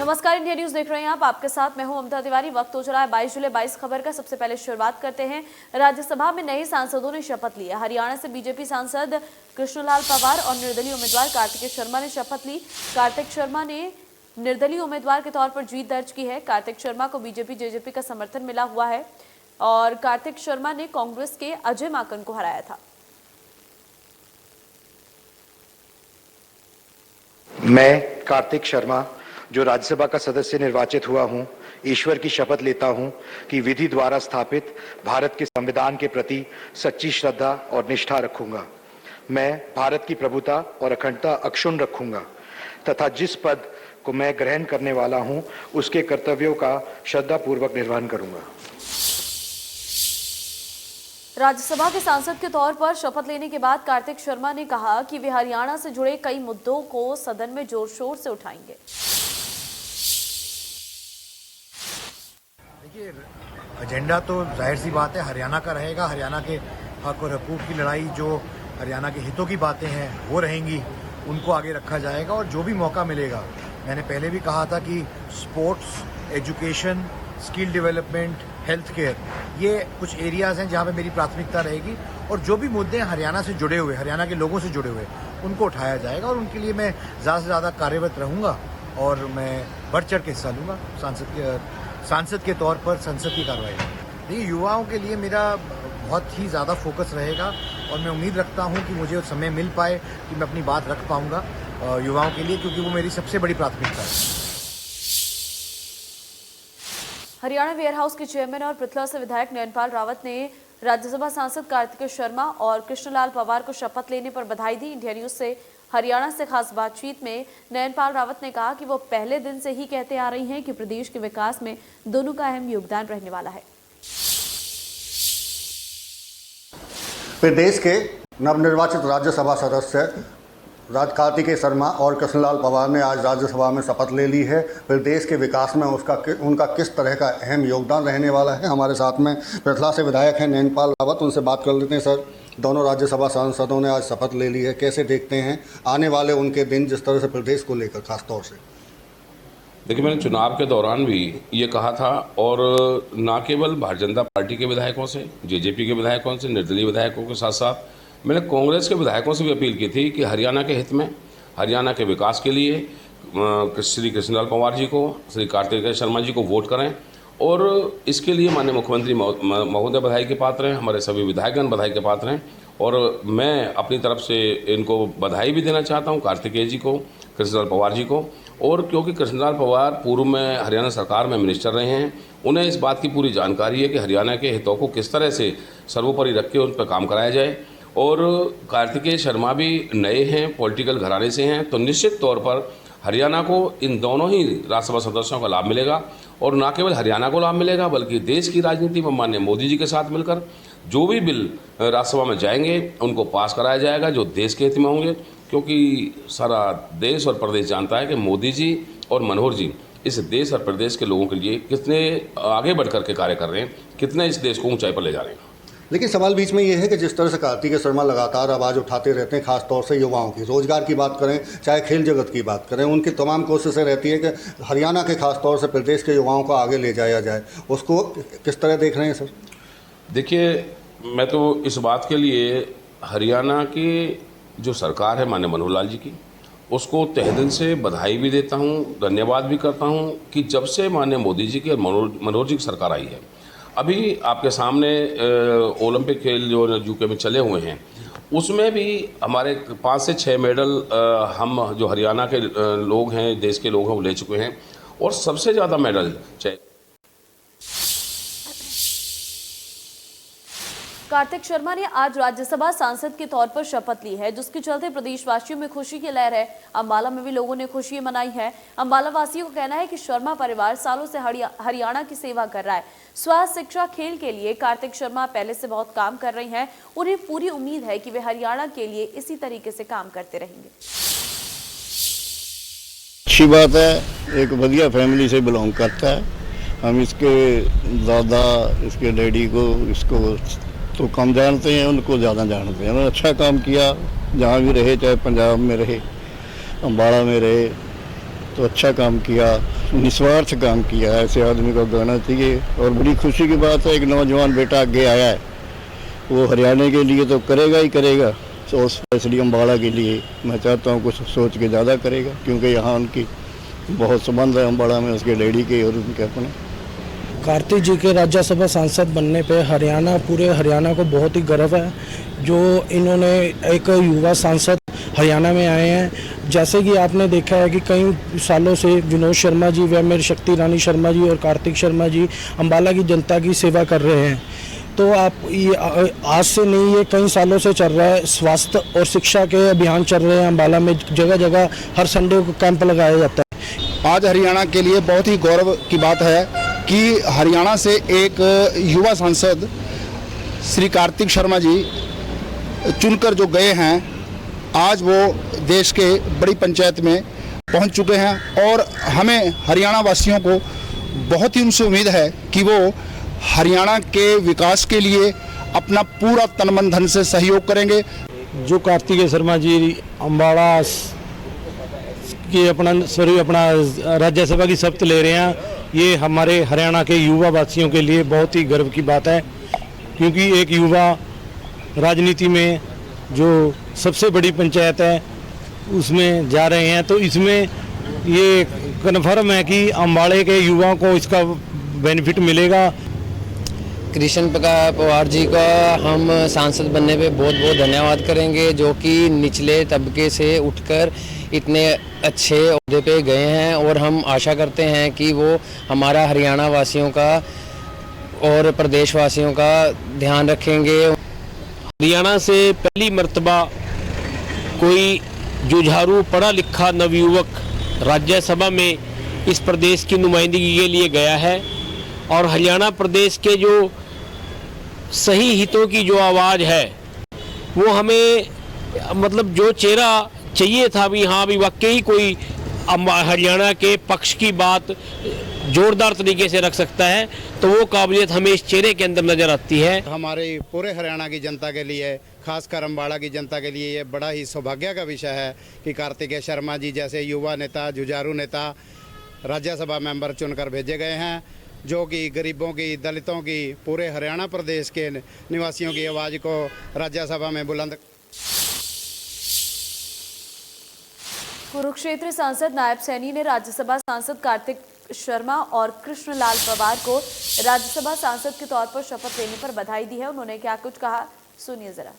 नमस्कार, India news देख रहे हैं आप। आपके साथ मैं हूं ममता तिवारी। वक्त हो चला है 22 जुलाई 22 खबर का। सबसे पहले शुरुआत करते हैं। राज्यसभा में नए सांसदों ने शपथ ली है। हरियाणा से बीजेपी सांसद कृष्णलाल पंवार और निर्दलीय उम्मीदवार कार्तिकेय शर्मा ने शपथ ली। कार्तिक शर्मा ने निर्दलीय उम्मीदवार के तौर पर जीत दर्ज की है। कार्तिक शर्मा को बीजेपी जेजेपी का समर्थन मिला हुआ है और कार्तिक शर्मा ने कांग्रेस के अजय माकन को हराया था। मैं कार्तिक शर्मा जो राज्यसभा का सदस्य निर्वाचित हुआ हूं, ईश्वर की शपथ लेता हूं कि विधि द्वारा स्थापित भारत के संविधान के प्रति सच्ची श्रद्धा और निष्ठा रखूंगा। मैं भारत की प्रभुता और अखंडता अक्षुण्ण रखूंगा तथा जिस पद को मैं ग्रहण करने वाला हूं उसके कर्तव्यों का श्रद्धापूर्वक निर्वहन करूंगा। राज्यसभा के सांसद के तौर पर शपथ लेने के बाद कार्तिक शर्मा ने कहा कि वे हरियाणा से जुड़े कई मुद्दों को सदन में जोर शोर से उठाएंगे। देखिए, एजेंडा तो जाहिर सी बात है हरियाणा का रहेगा। हरियाणा के हक और हकूक़ की लड़ाई, जो हरियाणा के हितों की बातें हैं वो रहेंगी, उनको आगे रखा जाएगा। और जो भी मौका मिलेगा, मैंने पहले भी कहा था कि sports, education, skill development, health care, ये कुछ एरियाज़ हैं जहाँ पे मेरी प्राथमिकता रहेगी। और जो भी मुद्दे हरियाणा से जुड़े हुए, हरियाणा के लोगों से जुड़े हुए, उनको उठाया जाएगा और उनके लिए मैं ज़्यादा से ज़्यादा कार्यरत रहूँगा और मैं बढ़ चढ़ के हिस्सा लूँगा सांसद के तौर पर संसद की कार्रवाई में। ये युवाओं के लिए मेरा बहुत ही ज़्यादा फोकस रहेगा और मैं उम्मीद रखता हूँ कि मुझे समय मिल पाए कि मैं अपनी बात रख पाऊँगा युवाओं के लिए, क्योंकि वो मेरी सबसे बड़ी प्राथमिकता है। हरियाणा वेयर हाउस के चेयरमैन और पृथला से विधायक नयनपाल रावत ने राज्यसभा सांसद कार्तिकेय शर्मा और कृष्णलाल पंवार को शपथ लेने पर बधाई दी। इंडिया न्यूज से हरियाणा से खास बातचीत में नयनपाल रावत ने कहा कि वो पहले दिन से ही कहते आ रही हैं कि प्रदेश के विकास में दोनों का अहम योगदान रहने वाला है। प्रदेश के नवनिर्वाचित राज्यसभा सदस्य कार्तिकेय शर्मा और कृष्णलाल पंवार ने आज राज्यसभा में शपथ ले ली है। प्रदेश के विकास में उनका किस तरह का अहम योगदान रहने वाला है। हमारे साथ में पृथला से विधायक हैं नयनपाल रावत, उनसे बात कर लेते हैं। सर, दोनों राज्यसभा सांसदों ने आज शपथ ले ली है, कैसे देखते हैं आने वाले उनके दिन, जिस तरह से प्रदेश को लेकर खास तौर से? देखिए, मैंने चुनाव के दौरान भी ये कहा था और ना केवल भारतीय जनता पार्टी के विधायकों से, जेजेपी के विधायकों से, निर्दलीय विधायकों के साथ साथ मैंने कांग्रेस के विधायकों से भी अपील की थी कि हरियाणा के हित में, हरियाणा के विकास के लिए श्री कृष्णलाल पंवार जी को, श्री कार्तिकेय शर्मा जी को वोट करें। और इसके लिए माननीय मुख्यमंत्री महोदय बधाई के पात्र हैं, हमारे सभी विधायकगण बधाई के पात्र हैं। और मैं अपनी तरफ से इनको बधाई भी देना चाहता हूं, कार्तिकेय जी को, कृष्णलाल पंवार जी को। और क्योंकि कृष्णलाल पंवार पूर्व में हरियाणा सरकार में मिनिस्टर रहे हैं, उन्हें इस बात की पूरी जानकारी है कि हरियाणा के हितों को किस तरह से सर्वोपरि रख के उन पर काम कराया जाए। और कार्तिकेय शर्मा भी नए हैं, पॉलिटिकल घराने से हैं, तो निश्चित तौर पर हरियाणा को इन दोनों ही राज्यसभा सदस्यों का लाभ मिलेगा। और न केवल हरियाणा को लाभ मिलेगा बल्कि देश की राजनीति में माननीय मोदी जी के साथ मिलकर जो भी बिल राज्यसभा में जाएंगे उनको पास कराया जाएगा जो देश के हित में होंगे। क्योंकि सारा देश और प्रदेश जानता है कि मोदी जी और मनोहर जी इस देश और प्रदेश के लोगों के लिए कितने आगे बढ़ कर के कार्य कर रहे हैं, कितने इस देश को ऊंचाई पर ले जा रहे हैं। लेकिन सवाल बीच में ये है कि जिस तरह से कार्तिकेय शर्मा लगातार आवाज़ उठाते रहते हैं, खास तौर से युवाओं की, रोजगार की बात करें चाहे खेल जगत की बात करें, उनकी तमाम कोशिशें रहती है कि हरियाणा के खास तौर से प्रदेश के युवाओं को आगे ले जाया जाए। उसको किस तरह देख रहे हैं सर? देखिए, मैं तो इस बात के लिए हरियाणा की जो सरकार है माननीय मनोहर लाल जी की, उसको तहे दिल से बधाई भी देता हूँ, धन्यवाद भी करता हूँ कि जब से माननीय मोदी जी की और मनोहर जी की सरकार आई है, अभी आपके सामने ओलंपिक खेल जो यूके में चले हुए हैं, उसमें भी हमारे 5 से 6 मेडल हम जो हरियाणा के लोग हैं, देश के लोग हैं, वो ले चुके हैं। और सबसे ज़्यादा मेडल कार्तिक शर्मा ने आज राज्यसभा सांसद के तौर पर शपथ ली है, जिसके चलते प्रदेशवासियों में खुशी की लहर है। अंबाला में भी लोगों ने खुशी मनाई है। अंबाला वासियों का कहना है कि शर्मा परिवार सालों से हरियाणा की सेवा कर रहा है। स्वास्थ्य, शिक्षा, खेल के लिए कार्तिक शर्मा पहले से बहुत काम कर रही हैं। उन्हें पूरी उम्मीद है कि वे हरियाणा के लिए इसी तरीके से काम करते रहेंगे। अच्छी बात है, एक बढ़िया फैमिली से बिलोंग करता है। हम इसके दादा, इसके डैडी को, इसको तो कम जानते हैं, उनको ज़्यादा जानते हैं। उन्होंने अच्छा काम किया, जहाँ भी रहे, चाहे पंजाब में रहे, अम्बाड़ा में रहे, तो अच्छा काम किया। निस्वार्थ काम किया है, ऐसे आदमी को गाना चाहिए। और बड़ी खुशी की बात है, एक नौजवान बेटा आगे आया है, वो हरियाणा के लिए तो करेगा ही करेगा, और स्पेशली अम्बाड़ा के लिए मैं चाहता हूँ कुछ सोच के ज़्यादा करेगा, क्योंकि यहाँ उनकी बहुत संबंध है अम्बाड़ा में, उसके डैडी के और उनके अपने। कार्तिक जी के राज्यसभा सांसद बनने पे पूरे हरियाणा को बहुत ही गर्व है, जो इन्होंने एक युवा सांसद हरियाणा में आए हैं। जैसे कि आपने देखा है कि कई सालों से विनोद शर्मा जी, व मेरी शक्ति रानी शर्मा जी और कार्तिक शर्मा जी अम्बाला की जनता की सेवा कर रहे हैं। तो आप ये आज से नहीं, ये कई सालों से चल रहा है। स्वास्थ्य और शिक्षा के अभियान चल रहे हैं अम्बाला में, जगह जगह हर संडे को कैंप लगाया जाता है। आज हरियाणा के लिए बहुत ही गौरव की बात है कि हरियाणा से एक युवा सांसद श्री कार्तिक शर्मा जी चुनकर जो गए हैं, आज वो देश के बड़ी पंचायत में पहुंच चुके हैं और हमें हरियाणा वासियों को बहुत ही उनसे उम्मीद है कि वो हरियाणा के विकास के लिए अपना पूरा तन मन धन से सहयोग करेंगे। जो कार्तिक शर्मा जी अम्बाड़ा की अपना राज्यसभा की शपथ ले रहे हैं, ये हमारे हरियाणा के युवा वासियों के लिए बहुत ही गर्व की बात है, क्योंकि एक युवा राजनीति में जो सबसे बड़ी पंचायत है उसमें जा रहे हैं, तो इसमें ये कन्फर्म है कि अम्बाड़े के युवाओं को इसका बेनिफिट मिलेगा। कृष्ण पवार जी का हम सांसद बनने पे बहुत बहुत धन्यवाद करेंगे, जो कि निचले तबके से उठकर इतने अच्छे ओहदे पे गए हैं, और हम आशा करते हैं कि वो हमारा हरियाणा वासियों का और प्रदेश वासियों का ध्यान रखेंगे। हरियाणा से पहली मर्तबा कोई जुझारू पढ़ा लिखा नवयुवक राज्यसभा में इस प्रदेश की नुमाइंदगी के लिए गया है, और हरियाणा प्रदेश के जो सही हितों की जो आवाज़ है वो हमें मतलब जो चेहरा चाहिए था भी, हाँ भी वाकई कोई हरियाणा के पक्ष की बात जोरदार तरीके से रख सकता है, तो वो काबिलियत हमें इस चेहरे के अंदर नज़र आती है। हमारे पूरे हरियाणा की जनता के लिए, खासकर अम्बाड़ा की जनता के लिए ये बड़ा ही सौभाग्य का विषय है कि कार्तिक शर्मा जी जैसे युवा नेता, जुझारू नेता राज्यसभा मेंबर चुनकर भेजे गए हैं, जो कि गरीबों की, दलितों की, पूरे हरियाणा प्रदेश के निवासियों की आवाज़ को राज्यसभा में बुलंद। कुरुक्षेत्र सांसद नायब सैनी ने राज्यसभा सांसद कार्तिक शर्मा और कृष्णलाल पवार को राज्यसभा सांसद के तौर पर शपथ लेने पर बधाई दी है। उन्होंने क्या कुछ कहा, सुनिए जरा।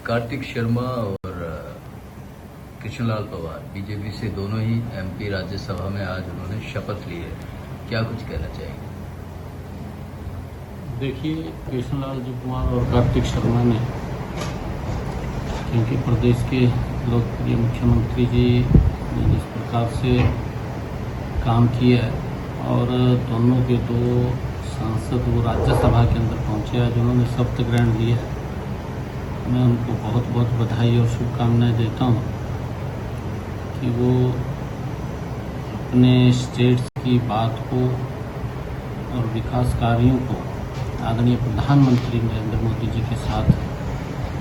कार्तिक शर्मा और कृष्णलाल पवार बीजेपी से दोनों ही एमपी राज्यसभा में आज उन्होंने शपथ ली है, क्या कुछ कहना चाहेंगे? देखिए, कृष्णलाल जी पवार और कार्तिक शर्मा ने, क्योंकि प्रदेश के लोकप्रिय मुख्यमंत्री जी ने जिस प्रकार से काम किया है, और दोनों के दो सांसद वो राज्यसभा के अंदर पहुंचे हैं जिन्होंने शपथ ग्रहण लिया है, मैं उनको बहुत बहुत बधाई और शुभकामनाएं देता हूं कि वो अपने स्टेट्स की बात को और विकास कार्यों को आदरणीय प्रधानमंत्री नरेंद्र मोदी जी के साथ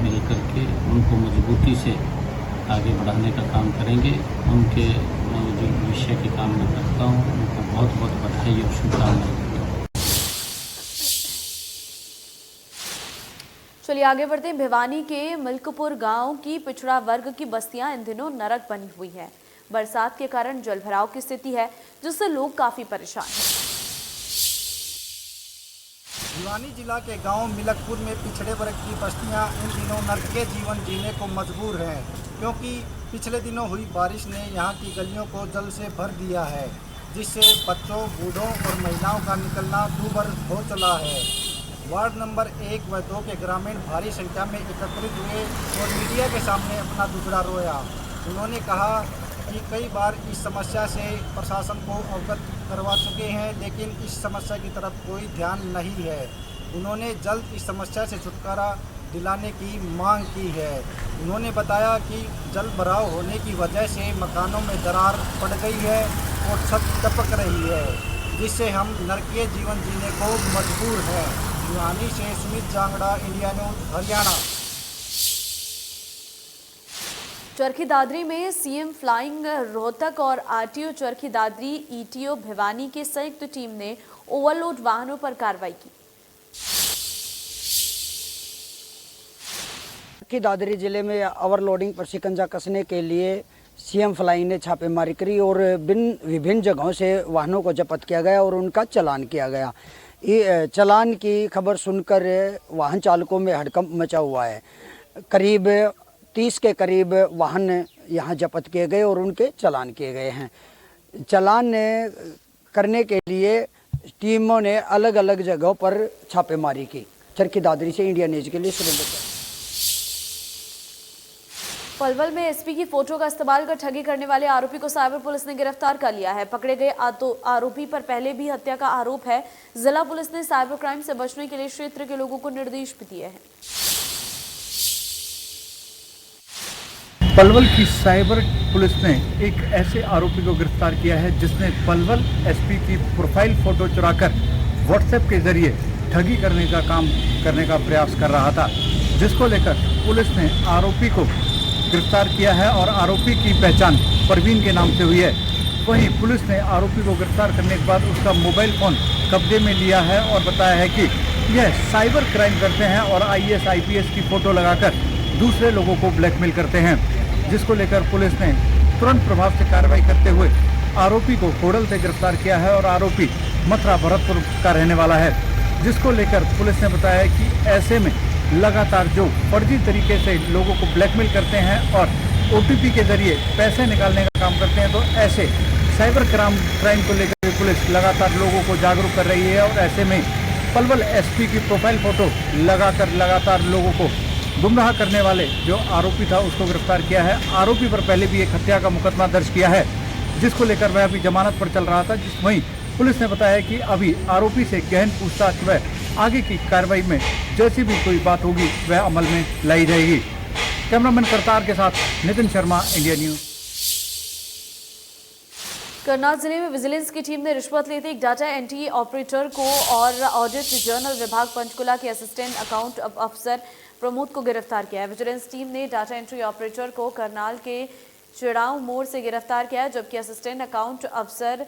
मिलकर के उनको मजबूती से आगे बढ़ाने का काम करेंगे। उनके मैं जो भविष्य की कामना करता हूँ, उनको बहुत बहुत बधाई और शुभकामनाएं देता हूँ। चलिए आगे बढ़ते हैं। भिवानी के मिल्कपुर गांव की पिछड़ा वर्ग की बस्तियां इन दिनों नरक बनी हुई हैं। बरसात के कारण जलभराव की स्थिति है, जिससे लोग काफी परेशान हैं। भिवानी जिला के गांव मिलकपुर में पिछड़े वर्ग की बस्तियां इन दिनों नरकीय जीवन जीने को मजबूर हैं, क्योंकि पिछले दिनों हुई बारिश ने यहां की गलियों को जल से भर दिया है, जिससे बच्चों, बूढ़ों और महिलाओं का निकलना दूभर हो चला है। वार्ड नंबर 1 व 2 के ग्रामीण भारी संख्या में एकत्रित हुए और मीडिया के सामने अपना दुखड़ा रोया। उन्होंने कहा कि कई बार इस समस्या से प्रशासन को अवगत करवा चुके हैं, लेकिन इस समस्या की तरफ कोई ध्यान नहीं है। उन्होंने जल्द इस समस्या से छुटकारा दिलाने की मांग की है। उन्होंने बताया कि जल भराव होने की वजह से मकानों में दरार पड़ गई है और छत टपक रही है, जिससे हम नरकीय जीवन जीने को मजबूर हैं। भिवानी से सुमित जांगड़ा, इंडिया न्यूज, हरियाणा। चरखी दादरी में सीएम फ्लाइंग रोहतक और आरटीओ चरखी दादरी ईटीओ भिवानी की संयुक्त टीम ने ओवरलोड वाहनों पर कार्रवाई की। चरखी दादरी जिले में ओवरलोडिंग पर शिकंजा कसने के लिए सीएम फ्लाइंग ने छापेमारी करी और विभिन्न जगहों से वाहनों को जब्त किया गया और उनका चालान किया गया। ये चालान की खबर सुनकर वाहन चालकों में हड़कंप मचा हुआ है। करीब 30 के करीब वाहन यहाँ जब्त किए गए और उनके चालान किए गए हैं। चालान करने के लिए टीमों ने अलग अलग जगहों पर छापेमारी की। चरखी दादरी से इंडिया न्यूज के लिए सुरेंद्र। पलवल में एसपी की फोटो का इस्तेमाल कर ठगी करने वाले आरोपी को साइबर पुलिस ने गिरफ्तार कर लिया है। पकड़े गए आरोपी पर पहले भी हत्या का आरोप है। जिला पुलिस ने साइबर क्राइम से बचने के लिए क्षेत्र के लोगों को निर्देश भी दिए हैं। पलवल की साइबर पुलिस ने एक ऐसे आरोपी को गिरफ्तार किया है जिसने पलवल एसपी की प्रोफाइल फोटो चुराकर व्हाट्सएप के जरिए ठगी करने का प्रयास कर रहा था, जिसको लेकर पुलिस ने आरोपी को गिरफ्तार किया है और आरोपी की पहचान परवीन के नाम से हुई है। वहीं पुलिस ने आरोपी को गिरफ्तार करने के बाद उसका मोबाइल फ़ोन कब्जे में लिया है और बताया है कि यह साइबर क्राइम करते हैं और IAS IPS की फ़ोटो लगाकर दूसरे लोगों को ब्लैकमेल करते हैं, जिसको लेकर पुलिस ने तुरंत प्रभाव से कार्रवाई करते हुए आरोपी को होडल से गिरफ्तार किया है और आरोपी मथुरा भरतपुर का रहने वाला है, जिसको लेकर पुलिस ने बताया है कि ऐसे में लगातार जो फर्जी तरीके से लोगों को ब्लैकमेल करते हैं और OTP के जरिए पैसे निकालने का काम करते हैं, तो ऐसे साइबर क्राइम को लेकर पुलिस लगातार लोगों को जागरूक कर रही है और ऐसे में पलवल SP की प्रोफाइल फोटो लगाकर लगातार लोगों को गुमराह करने वाले जो आरोपी था उसको गिरफ्तार किया है। आरोपी पर पहले भी एक हत्या का मुकदमा दर्ज किया है, जिसको लेकर वह अभी जमानत पर चल रहा था। वहीं पुलिस ने बताया कि अभी आरोपी से गहन पूछताछ व आगे की कार्रवाई में जैसी भी कोई बात होगी वह अमल में लाई जाएगी। कैमरामैन करतार के साथ नितिन शर्मा, इंडिया न्यूज। करनाल जिले में विजिलेंस की टीम ने रिश्वत लेते एक डाटा एंट्री ऑपरेटर को और ऑडिट जर्नल विभाग पंचकुला के असिस्टेंट अकाउंट अफसर प्रमोद को गिरफ्तार किया है। विजिलेंस टीम ने डाटा एंट्री ऑपरेटर को करनाल के चिड़ाव मोड़ से गिरफ्तार किया है, जबकि असिस्टेंट अकाउंट अफसर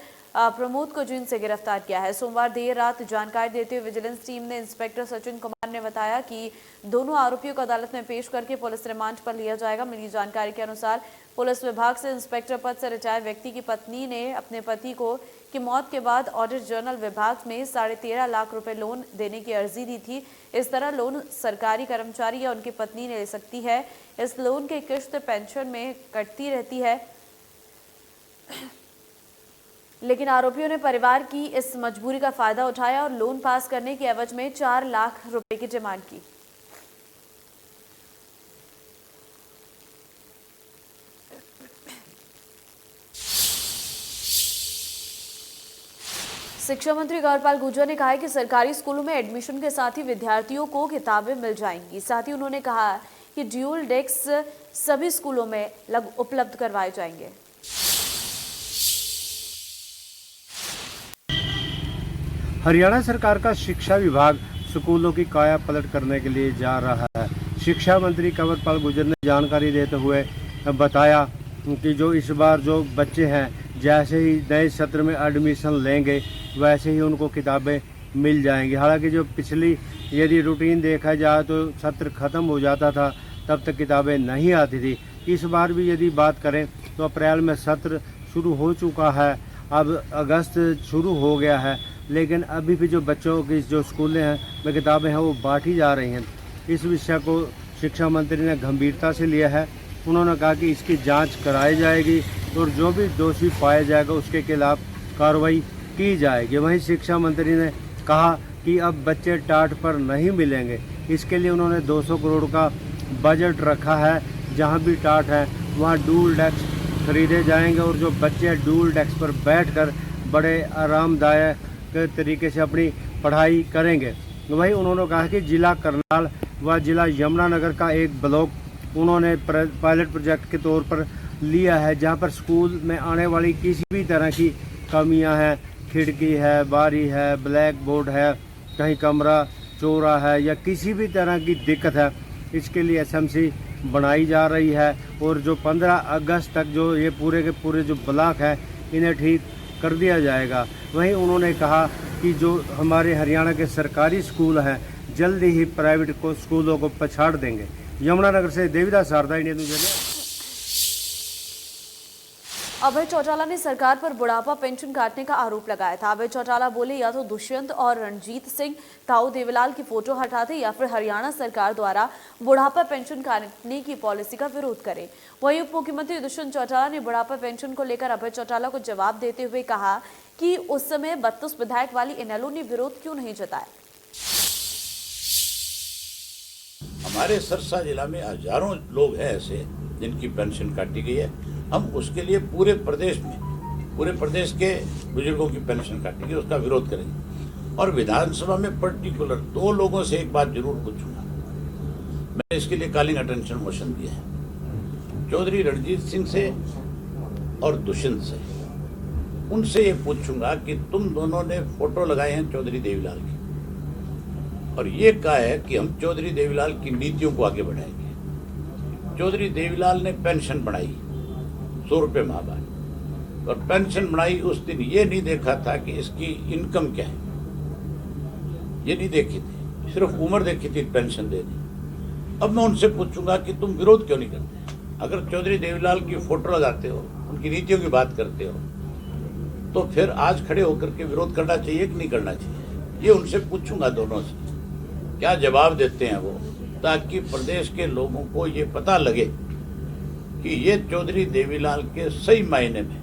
प्रमोद को जींद से गिरफ्तार किया है। सोमवार देर रात जानकारी देते हुए विजिलेंस टीम ने इंस्पेक्टर सचिन कुमार ने बताया कि दोनों आरोपियों को अदालत में पेश करके पुलिस रिमांड पर लिया जाएगा। मिली जानकारी के अनुसार पुलिस विभाग से इंस्पेक्टर पद से रिटायर व्यक्ति की पत्नी ने अपने पति की मौत के बाद ऑडिट जर्नल विभाग में 13.5 लाख रुपए लोन देने की अर्जी दी थी। इस तरह लोन सरकारी कर्मचारी या उनकी पत्नी ले सकती है। इस लोन की किश्त पेंशन में कटती रहती है, लेकिन आरोपियों ने परिवार की इस मजबूरी का फायदा उठाया और लोन पास करने की एवज में 4 लाख रुपए की डिमांड की। शिक्षा मंत्री कंवरपाल गुर्जर ने कहा है कि सरकारी स्कूलों में एडमिशन के साथ ही विद्यार्थियों को किताबें मिल जाएंगी। साथ ही उन्होंने कहा कि ड्यूल डेस्क सभी स्कूलों में उपलब्ध करवाए जाएंगे। हरियाणा सरकार का शिक्षा विभाग स्कूलों की काया पलट करने के लिए जा रहा है। शिक्षा मंत्री कंवरपाल गुर्जर ने जानकारी देते हुए बताया कि जो इस बार जो बच्चे हैं जैसे ही नए सत्र में एडमिशन लेंगे वैसे ही उनको किताबें मिल जाएंगी। हालांकि जो पिछली यदि रूटीन देखा जाए तो सत्र ख़त्म हो जाता था तब तक किताबें नहीं आती थी। इस बार भी यदि बात करें तो अप्रैल में सत्र शुरू हो चुका है, अब अगस्त शुरू हो गया है, लेकिन अभी भी जो बच्चों की जो स्कूलें हैं में किताबें हैं वो बांटी जा रही हैं। इस विषय को शिक्षा मंत्री ने गंभीरता से लिया है। उन्होंने कहा कि इसकी जांच कराई जाएगी और जो भी दोषी पाया जाएगा उसके खिलाफ कार्रवाई की जाएगी। वहीं शिक्षा मंत्री ने कहा कि अब बच्चे टाट पर नहीं मिलेंगे, इसके लिए उन्होंने 200 करोड़ का बजट रखा है। जहां भी टाट है वहां डूल डेस्क खरीदे जाएंगे और जो बच्चे डूल डेस्क पर बैठकर बड़े आरामदायक तरीके से अपनी पढ़ाई करेंगे। वहीं उन्होंने कहा कि जिला करनाल व जिला यमुनानगर का एक ब्लॉक उन्होंने पायलट प्रोजेक्ट के तौर पर लिया है, जहां पर स्कूल में आने वाली किसी भी तरह की कमियां हैं, खिड़की है, बारी है, ब्लैक बोर्ड है, कहीं कमरा चौरा है या किसी भी तरह की दिक्कत है, इसके लिए SMC बनाई जा रही है और जो 15 अगस्त तक जो ये पूरे के पूरे जो ब्लॉक है इन्हें ठीक कर दिया जाएगा। वहीं उन्होंने कहा कि जो हमारे हरियाणा के सरकारी स्कूल हैं जल्दी ही प्राइवेट स्कूलों को पछाड़ देंगे। यमुनानगर से देवीदास शारदा, इंडिया न्यूज़। अभय चौटाला ने सरकार पर बुढ़ापा पेंशन काटने का आरोप लगाया था। अभय चौटाला बोले या तो दुष्यंत और रणजीत सिंह ताऊ देवीलाल की फोटो हटा दे या फिर हरियाणा सरकार द्वारा बुढ़ापा पेंशन काटने की पॉलिसी का विरोध करें। वहीं उप मुख्यमंत्री दुष्यंत चौटाला ने बुढ़ापा पेंशन को लेकर अभय चौटाला को जवाब देते हुए कहा कि उस समय 32 विधायक वाली इनेलो ने विरोध क्यों नहीं जताया। हमारे सिरसा जिला में हजारों लोग हैं ऐसे जिनकी पेंशन काटी गई है। हम उसके लिए पूरे प्रदेश के बुजुर्गों की पेंशन काटेंगे, उसका विरोध करेंगे। और विधानसभा में पर्टिकुलर 2 लोगों से एक बात जरूर पूछूंगा। मैंने इसके लिए कॉलिंग अटेंशन मोशन दिया है, चौधरी रणजीत सिंह से और दुष्यंत से। उनसे ये पूछूंगा कि तुम दोनों ने फोटो लगाए हैं चौधरी देवीलाल की और ये कहा है कि हम चौधरी देवीलाल की नीतियों को आगे बढ़ाएंगे। चौधरी देवीलाल ने पेंशन बढ़ाई 100 रुपये माहवार, और पेंशन बढ़ाई उस दिन ये नहीं देखा था कि इसकी इनकम क्या है, ये नहीं देखी थी, सिर्फ उम्र देखी थी पेंशन देनी। अब मैं उनसे पूछूंगा कि तुम विरोध क्यों नहीं करते? अगर चौधरी देवीलाल की फोटो लगाते हो, उनकी नीतियों की बात करते हो, तो फिर आज खड़े होकर के विरोध करना चाहिए कि नहीं करना चाहिए? ये उनसे पूछूंगा दोनों से, क्या जवाब देते हैं वो, ताकि प्रदेश के लोगों को ये पता लगे कि ये चौधरी देवीलाल के सही मायने में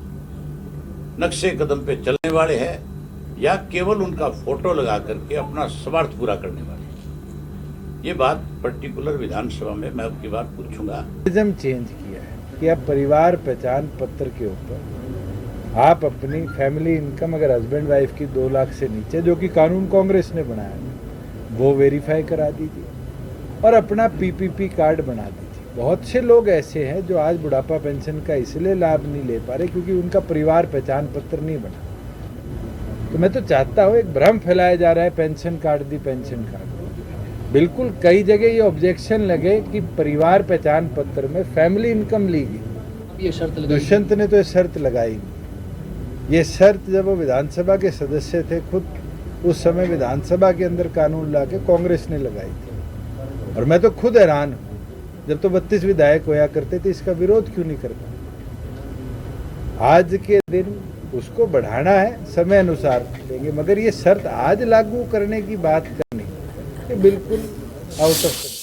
नक्शे कदम पे चलने वाले हैं या केवल उनका फोटो लगा करके अपना स्वार्थ पूरा करने वाले हैं। ये बात पर्टिकुलर विधानसभा में मैं अब की बार पूछूंगा। नियम चेंज किया है कि अब परिवार पहचान पत्र के ऊपर आप अपनी फैमिली इनकम अगर हस्बैंड वाइफ की 2 लाख से नीचे, जो कि कानून कांग्रेस ने बनाया, वो वेरीफाई करा दीजिए और अपना पीपीपी कार्ड बना दीजिए। बहुत से लोग ऐसे हैं जो आज बुढ़ापा पेंशन का इसलिए लाभ नहीं ले पा रहे क्योंकि उनका परिवार पहचान पत्र नहीं बना। तो मैं तो चाहता हूँ, एक भ्रम फैलाया जा रहा है पेंशन कार्ड दी पेंशन कार्ड। बिल्कुल कई जगह ये ऑब्जेक्शन लगे कि परिवार पहचान पत्र में फैमिली इनकम ली गई। ये शर्त दुष्यंत ने तो ये शर्त लगाई नहीं। ये शर्त जब वो विधानसभा के सदस्य थे, खुद उस समय विधानसभा के अंदर कानून ला के कांग्रेस ने लगाई थी। और मैं तो खुद हैरान हूँ, जब तो 32 विधायक होया करते थे, इसका विरोध क्यों नहीं करता? आज के दिन उसको बढ़ाना है, समय अनुसार देंगे, मगर ये शर्त आज लागू करने की बात करनी ये बिल्कुल आउट ऑफ।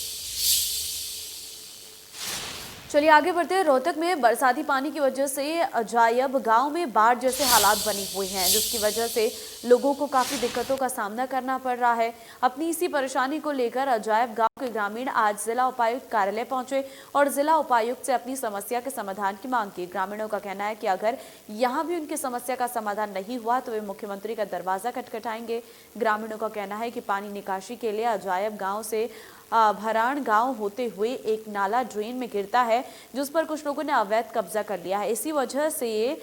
चलिए आगे बढ़ते हैं। रोहतक में बरसाती पानी की वजह से अजायब गांव में बाढ़ जैसे हालात बनी हुए हैं, जिसकी वजह से लोगों को काफी दिक्कतों का सामना करना पड़ रहा है। अपनी इसी परेशानी को लेकर अजायब गांव के ग्रामीण आज जिला उपायुक्त कार्यालय पहुंचे और जिला उपायुक्त से अपनी समस्या के समाधान की मांग की। ग्रामीणों का कहना है कि अगर यहां भी उनकी समस्या का समाधान नहीं हुआ तो वे मुख्यमंत्री का दरवाजा खटखटाएंगे। ग्रामीणों का कहना है कि पानी निकासी के लिए अजायब गाँव से भराण गांव होते हुए एक नाला ड्रेन में गिरता है, जिस पर कुछ लोगों ने अवैध कब्जा कर लिया है। इसी वजह से ये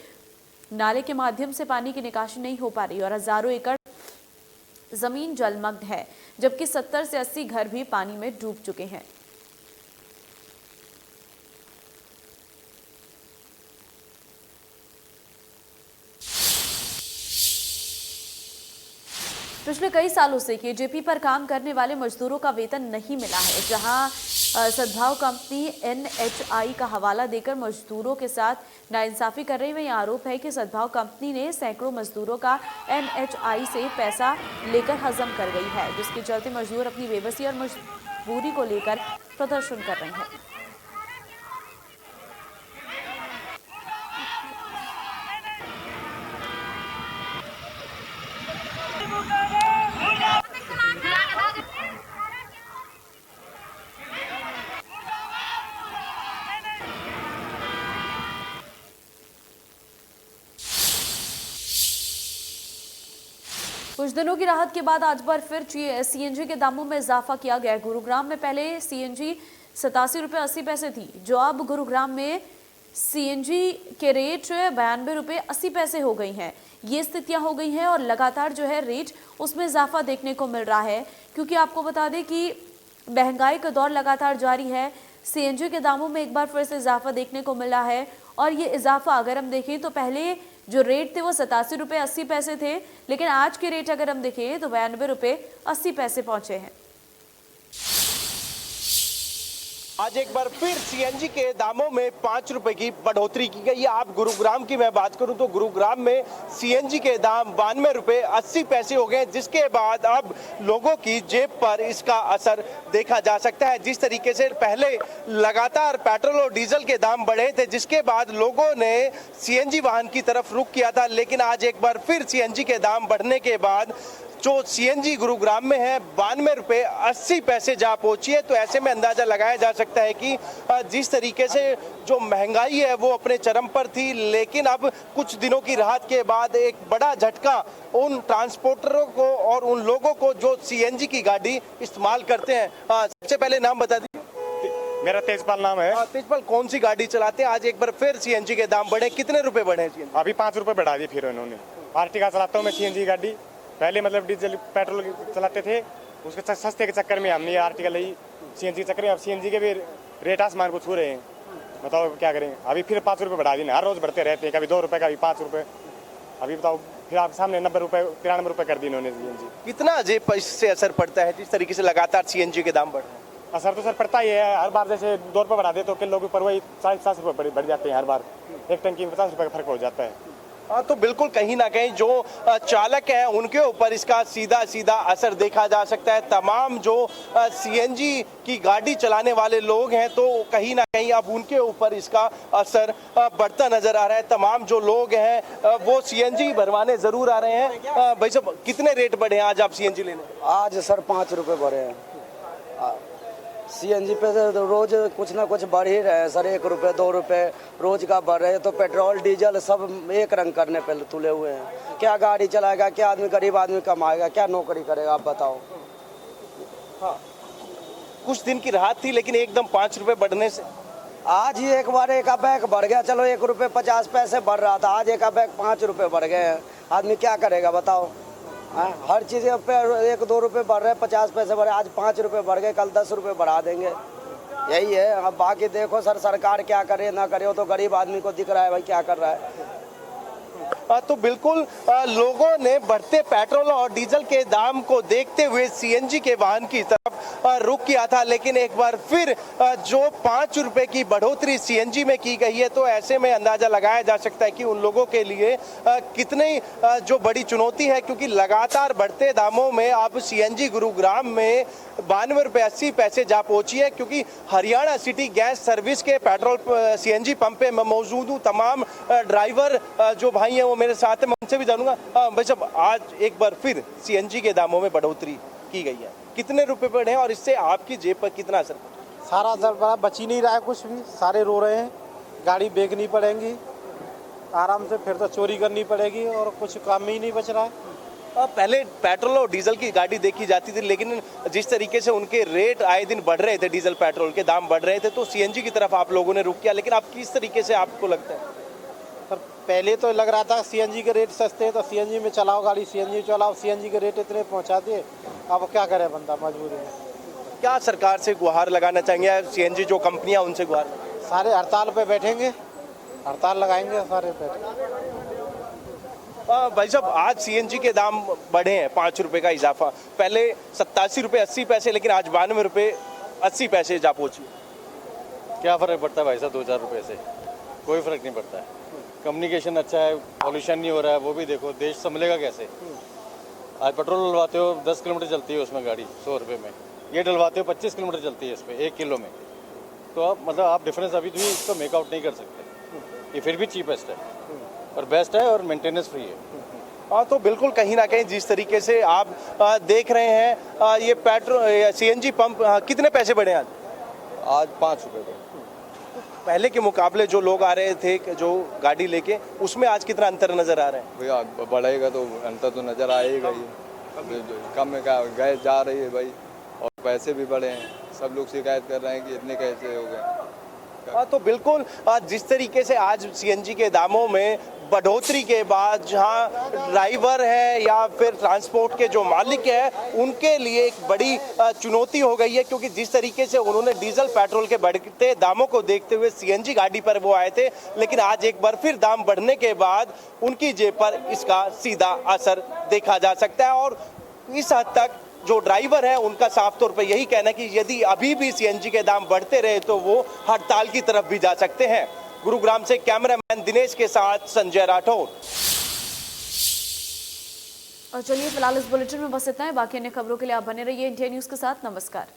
नाले के माध्यम से पानी की निकासी नहीं हो पा रही और हजारों एकड़ जमीन जलमग्न है, जबकि 70 से 80 घर भी पानी में डूब चुके हैं। पिछले कई सालों से केजेपी पर काम करने वाले मजदूरों का वेतन नहीं मिला है। जहां सद्भाव कंपनी NHI का हवाला देकर मजदूरों के साथ नाइंसाफी कर रही है, वहीं आरोप है कि सद्भाव कंपनी ने सैकड़ों मजदूरों का NHI से पैसा लेकर हजम कर गई है, जिसके चलते मजदूर अपनी बेबसी और मजबूरी को लेकर प्रदर्शन कर रहे हैं। कुछ दिनों की राहत के बाद आज बार फिर CNG के दामों में इजाफा किया गया। गुरुग्राम में पहले CNG 87 रुपये 80 पैसे थी, जो अब गुरुग्राम में CNG के रेट 92 रुपये 80 पैसे हो गई हैं। ये स्थितियां हो गई हैं और लगातार जो है रेट उसमें इजाफा देखने को मिल रहा है, क्योंकि आपको बता दें कि महंगाई का दौर लगातार जारी है। सीएनजी के दामों में एक बार फिर से इजाफा देखने को मिला है और ये इजाफा अगर हम देखें तो पहले जो रेट थे वो 87 रुपये 80 पैसे थे, लेकिन आज के रेट अगर हम देखें तो 92 रुपये 80 पैसे पहुंचे हैं। आज एक बार फिर सीएनजी के दामों में 5 रुपए की बढ़ोतरी की गई है। आप गुरुग्राम की मैं बात करूं तो गुरुग्राम में सीएनजी के दाम 92 रुपये 80 पैसे हो गए, जिसके बाद अब लोगों की जेब पर इसका असर देखा जा सकता है। जिस तरीके से पहले लगातार पेट्रोल और डीजल के दाम बढ़े थे, जिसके बाद लोगों ने सीएनजी वाहन की तरफ रुख किया था, लेकिन आज एक बार फिर सीएनजी के दाम बढ़ने के बाद जो सीएनजी गुरुग्राम में है 92 रुपये 80 पैसे जा पहुंची है। तो ऐसे में अंदाजा लगाया जा सकता है कि जिस तरीके से जो महंगाई है वो अपने चरम पर थी, लेकिन अब कुछ दिनों की राहत के बाद एक बड़ा झटका उन ट्रांसपोर्टरों को और उन लोगों को जो सीएनजी की गाड़ी इस्तेमाल करते हैं। सबसे पहले नाम बता दीजिए। मेरा तेजपाल नाम है। तेजपाल, कौन सी गाड़ी चलाते हैं? आज एक बार फिर सीएनजी के दाम बढ़े, कितने रुपए बढ़े? अभी 5 रुपए बढ़ा दिए फिर उन्होंने। आर्टिका चलाता हूँ मैं सीएनजी गाड़ी, पहले मतलब डीजल पेट्रोल चलाते थे, उसके सस्ते के चक्कर में हमने ये आर्टिकल ली सीएनजी के चक्कर में। अब सीएनजी के भी रेट आसमान को छू रहे हैं, बताओ क्या करें। अभी फिर 5 रुपये बढ़ा दिए, हर रोज बढ़ते रहते हैं, कभी 2 रुपये कभी 5 रुपये। अभी बताओ फिर आप सामने 90 रुपये 93 रुपये कर दिए इन्होंने सीएनजी। कितना जेब पर इससे असर पड़ता है जिस तरीके से लगातार सीएनजी के दाम बढ़ रहे हैं? असर तो सर पड़ता ही है, हर बार जैसे 2 रुपये बढ़ा दे तो किलो के ऊपर वही 40-50 रुपये बढ़ जाते हैं हर बार, एक टंकी में 50 रुपये का फर्क हो जाता है। हाँ, तो बिल्कुल कहीं ना कहीं जो चालक हैं उनके ऊपर इसका सीधा सीधा असर देखा जा सकता है। तमाम जो सीएनजी की गाड़ी चलाने वाले लोग हैं तो कहीं ना कहीं अब उनके ऊपर इसका असर बढ़ता नजर आ रहा है। तमाम जो लोग हैं वो सीएनजी भरवाने जरूर आ रहे हैं। भाई साहब, कितने रेट बढ़े हैं आज आप सीएनजी लेने? आज सर 5 रुपये बढ़े हैं। सीएनजी पे तो रोज कुछ ना कुछ बढ़ ही रहे हैं सर, 1 रुपये 2 रुपये रोज का बढ़ रहे हैं। तो पेट्रोल डीजल सब एक रंग करने पे तुले हुए हैं। क्या गाड़ी चलाएगा, क्या आदमी गरीब आदमी कमाएगा, क्या नौकरी करेगा, आप बताओ। हाँ, कुछ दिन की राहत थी, लेकिन एकदम 5 रुपये बढ़ने से आज ही एक बार एक बैग बढ़ गया। चलो 1 रुपये 50 पैसे बढ़ रहा था, आज एक बैग 5 रुपये बढ़ गए हैं। आदमी क्या करेगा बताओ। हर चीज़ पे 1-2 रुपये बढ़ रहे हैं, 50 पैसे बढ़े, आज 5 रुपये बढ़ गए, कल 10 रुपये बढ़ा देंगे। यही है। अब बाकी देखो सर, सरकार क्या करे ना करे, वो तो गरीब आदमी को दिख रहा है भाई क्या कर रहा है। तो बिल्कुल लोगों ने बढ़ते पेट्रोल और डीजल के दाम को देखते हुए सीएनजी के वाहन की तरफ रुख किया था, लेकिन एक बार फिर जो 5 रुपए की बढ़ोतरी सीएनजी में की गई है, तो ऐसे में अंदाजा लगाया जा सकता है कि उन लोगों के लिए कितनी जो बड़ी चुनौती है, क्योंकि लगातार बढ़ते दामों में अब सीएनजी गुरुग्राम में 92 रुपये 80 पैसे जा पहुंची है। क्योंकि हरियाणा सिटी गैस सर्विस के पेट्रोल सीएनजी पंप पे मैं मौजूद हूँ। तमाम ड्राइवर जो भाई हैं वो मेरे साथ है, मैं उनसे भी जानूंगा। भाई साहब, आज एक बार फिर सीएनजी के दामों में बढ़ोतरी की गई है, कितने रुपए बढ़े और इससे आपकी जेब पर कितना असर पड़ा? सारा असर पड़ा, बच ही नहीं रहा है कुछ भी, सारे रो रहे हैं। गाड़ी बेचनी पड़ेगी आराम से, फिर तो चोरी करनी पड़ेगी और कुछ काम ही नहीं बच रहा है। पहले पेट्रोल और डीजल की गाड़ी देखी जाती थी, लेकिन जिस तरीके से उनके रेट आए दिन बढ़ रहे थे, डीजल पेट्रोल के दाम बढ़ रहे थे, तो सीएनजी की तरफ आप लोगों ने रुख किया। लेकिन अब किस तरीके से आपको लगता है? पर पहले तो लग रहा था सीएनजी के रेट सस्ते हैं तो सीएनजी में चलाओ गाड़ी, सीएनजी चलाओ, सीएनजी के रेट इतने पहुंचा दिए, अब क्या करे बंदा, मजबूरी है। क्या सरकार से गुहार लगाना चाहेंगे? सीएनजी जो कंपनियां उनसे गुहार? सारे हड़ताल पे बैठेंगे, हड़ताल लगाएंगे सारे बैठे। भाई साहब, आज सीएनजी के दाम बढ़े हैं, 5 रुपए का इजाफा। पहले 87 रुपये 80 पैसे, लेकिन आज 92 रुपये 80 पैसे जा पहुंची। क्या फ़र्क पड़ता है भाई साहब 2-4 रुपये से? कोई फ़र्क नहीं पड़ता है। कम्युनिकेशन अच्छा है, पॉल्यूशन नहीं हो रहा है, वो भी देखो, देश संभलेगा कैसे? आज पेट्रोल डलवाते हो 10 किलोमीटर चलती है उसमें गाड़ी 100 रुपये में, ये डलवाते हो 25 किलोमीटर चलती है इस पर 1 किलो में। तो आप मतलब आप डिफरेंस अभी भी इसको मेकआउट नहीं कर सकते। ये फिर भी चीपेस्ट है और बेस्ट है और मेंटेनेंस फ्री है। हाँ, तो बिल्कुल कहीं ना कहीं जिस तरीके से आप देख रहे हैं ये पेट्रोल सीएनजी पंप कितने पैसे बढ़े आज? आज 5 रुपये बढ़े। पहले के मुकाबले जो लोग आ रहे थे, जो गाड़ी लेके, उसमें आज कितना अंतर नजर आ रहा है? भैया बढ़ेगा तो अंतर तो नज़र आएगा ही, कम में क्या गैस जा रही है भाई, और पैसे भी बढ़े हैं, सब लोग शिकायत कर रहे हैं कि इतने कैसे हो गए। तो बिल्कुल जिस तरीके से आज सीएनजी के दामों में बढ़ोतरी के बाद जहां ड्राइवर है या फिर ट्रांसपोर्ट के जो मालिक हैं उनके लिए एक बड़ी चुनौती हो गई है, क्योंकि जिस तरीके से उन्होंने डीजल पेट्रोल के बढ़ते दामों को देखते हुए सीएनजी गाड़ी पर वो आए थे, लेकिन आज एक बार फिर दाम बढ़ने के बाद उनकी जेब पर इसका सीधा असर देखा जा सकता है। और इस हद तक जो ड्राइवर है उनका साफ तौर पर यही कहना है कि यदि अभी भी सीएनजी के दाम बढ़ते रहे तो वो हड़ताल की तरफ भी जा सकते हैं। गुरुग्राम से कैमरामैन दिनेश के साथ संजय राठौर। और चलिए फिलहाल इस बुलेटिन में बस इतना है। बाकी अन्य खबरों के लिए आप बने रहिए इंडिया न्यूज के साथ। नमस्कार।